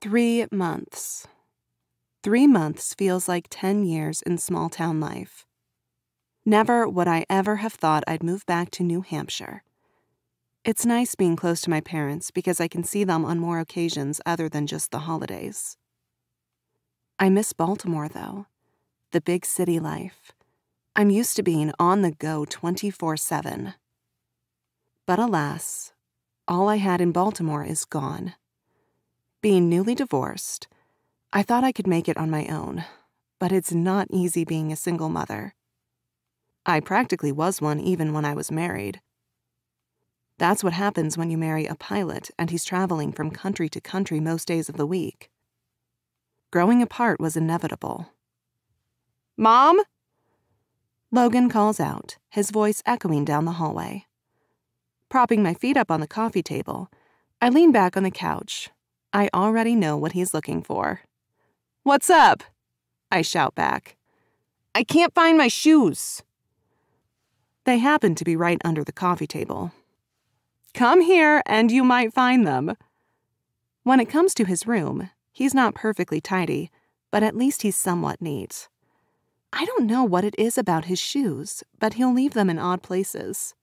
3 months. 3 months feels like 10 years in small-town life. Never would I ever have thought I'd move back to New Hampshire. It's nice being close to my parents because I can see them on more occasions other than just the holidays. I miss Baltimore, though. The big city life. I'm used to being on the go 24/7. But alas, all I had in Baltimore is gone. Being newly divorced, I thought I could make it on my own, but it's not easy being a single mother. I practically was one even when I was married. That's what happens when you marry a pilot and he's traveling from country to country most days of the week. Growing apart was inevitable. "Mom?" Logan calls out, his voice echoing down the hallway. Propping my feet up on the coffee table, I lean back on the couch. I already know what he's looking for. "What's up?" I shout back. "I can't find my shoes." They happen to be right under the coffee table. "Come here and you might find them." When it comes to his room, he's not perfectly tidy, but at least he's somewhat neat. I don't know what it is about his shoes, but he'll leave them in odd places.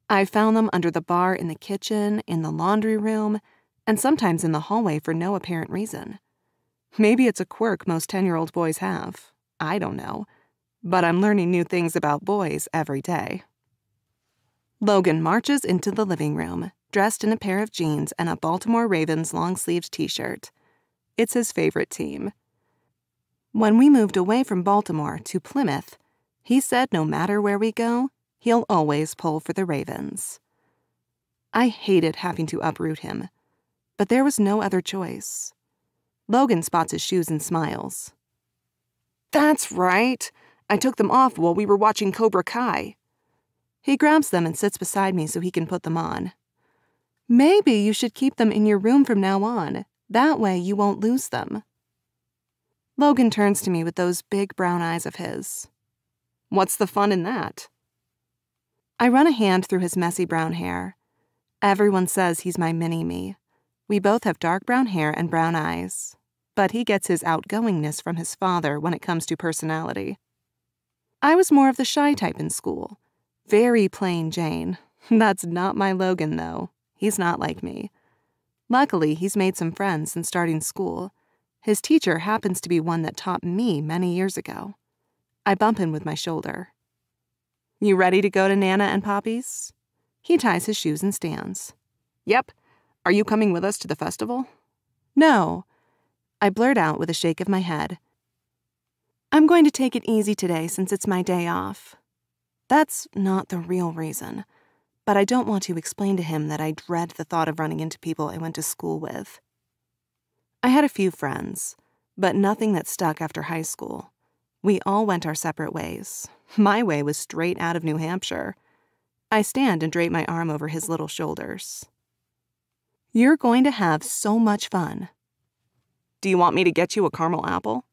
I've found them under the bar in the kitchen, in the laundry room, and sometimes in the hallway for no apparent reason. Maybe it's a quirk most 10-year-old boys have. I don't know. But I'm learning new things about boys every day. Logan marches into the living room, dressed in a pair of jeans and a Baltimore Ravens long-sleeved t-shirt. It's his favorite team. When we moved away from Baltimore to Plymouth, he said no matter where we go, he'll always pull for the Ravens. I hated having to uproot him, but there was no other choice. Logan spots his shoes and smiles. "That's right. I took them off while we were watching Cobra Kai." He grabs them and sits beside me so he can put them on. "Maybe you should keep them in your room from now on. That way you won't lose them." Logan turns to me with those big brown eyes of his. "What's the fun in that?" I run a hand through his messy brown hair. Everyone says he's my mini-me. We both have dark brown hair and brown eyes, but he gets his outgoingness from his father when it comes to personality. I was more of the shy type in school. Very plain Jane. That's not my Logan, though. He's not like me. Luckily, he's made some friends since starting school. His teacher happens to be one that taught me many years ago. I bump him with my shoulder. "You ready to go to Nana and Poppy's?" He ties his shoes and stands. "Yep. Are you coming with us to the festival?" "No." I blurt out with a shake of my head. "I'm going to take it easy today since it's my day off." That's not the real reason, but I don't want to explain to him that I dread the thought of running into people I went to school with. I had a few friends, but nothing that stuck after high school. We all went our separate ways. My way was straight out of New Hampshire. I stand and drape my arm over his little shoulders. "You're going to have so much fun." "Do you want me to get you a caramel apple?"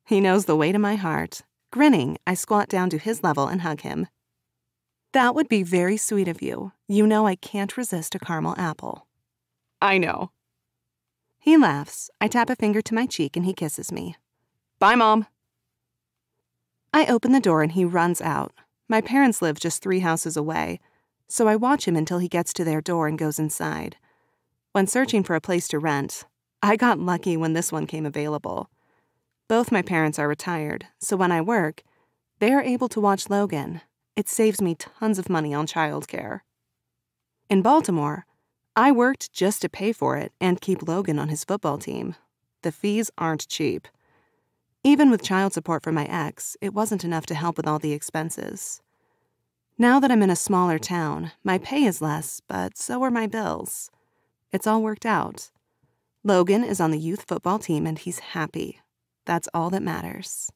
He knows the way to my heart. Grinning, I squat down to his level and hug him. "That would be very sweet of you. You know I can't resist a caramel apple." "I know." He laughs. I tap a finger to my cheek and he kisses me. "Bye, Mom." I open the door and he runs out. My parents live just 3 houses away, so I watch him until he gets to their door and goes inside. When searching for a place to rent, I got lucky when this one came available. Both my parents are retired, so when I work, they are able to watch Logan. It saves me tons of money on childcare. In Baltimore, I worked just to pay for it and keep Logan on his football team. The fees aren't cheap. Even with child support from my ex, it wasn't enough to help with all the expenses. Now that I'm in a smaller town, my pay is less, but so are my bills. It's all worked out. Logan is on the youth football team and he's happy. That's all that matters.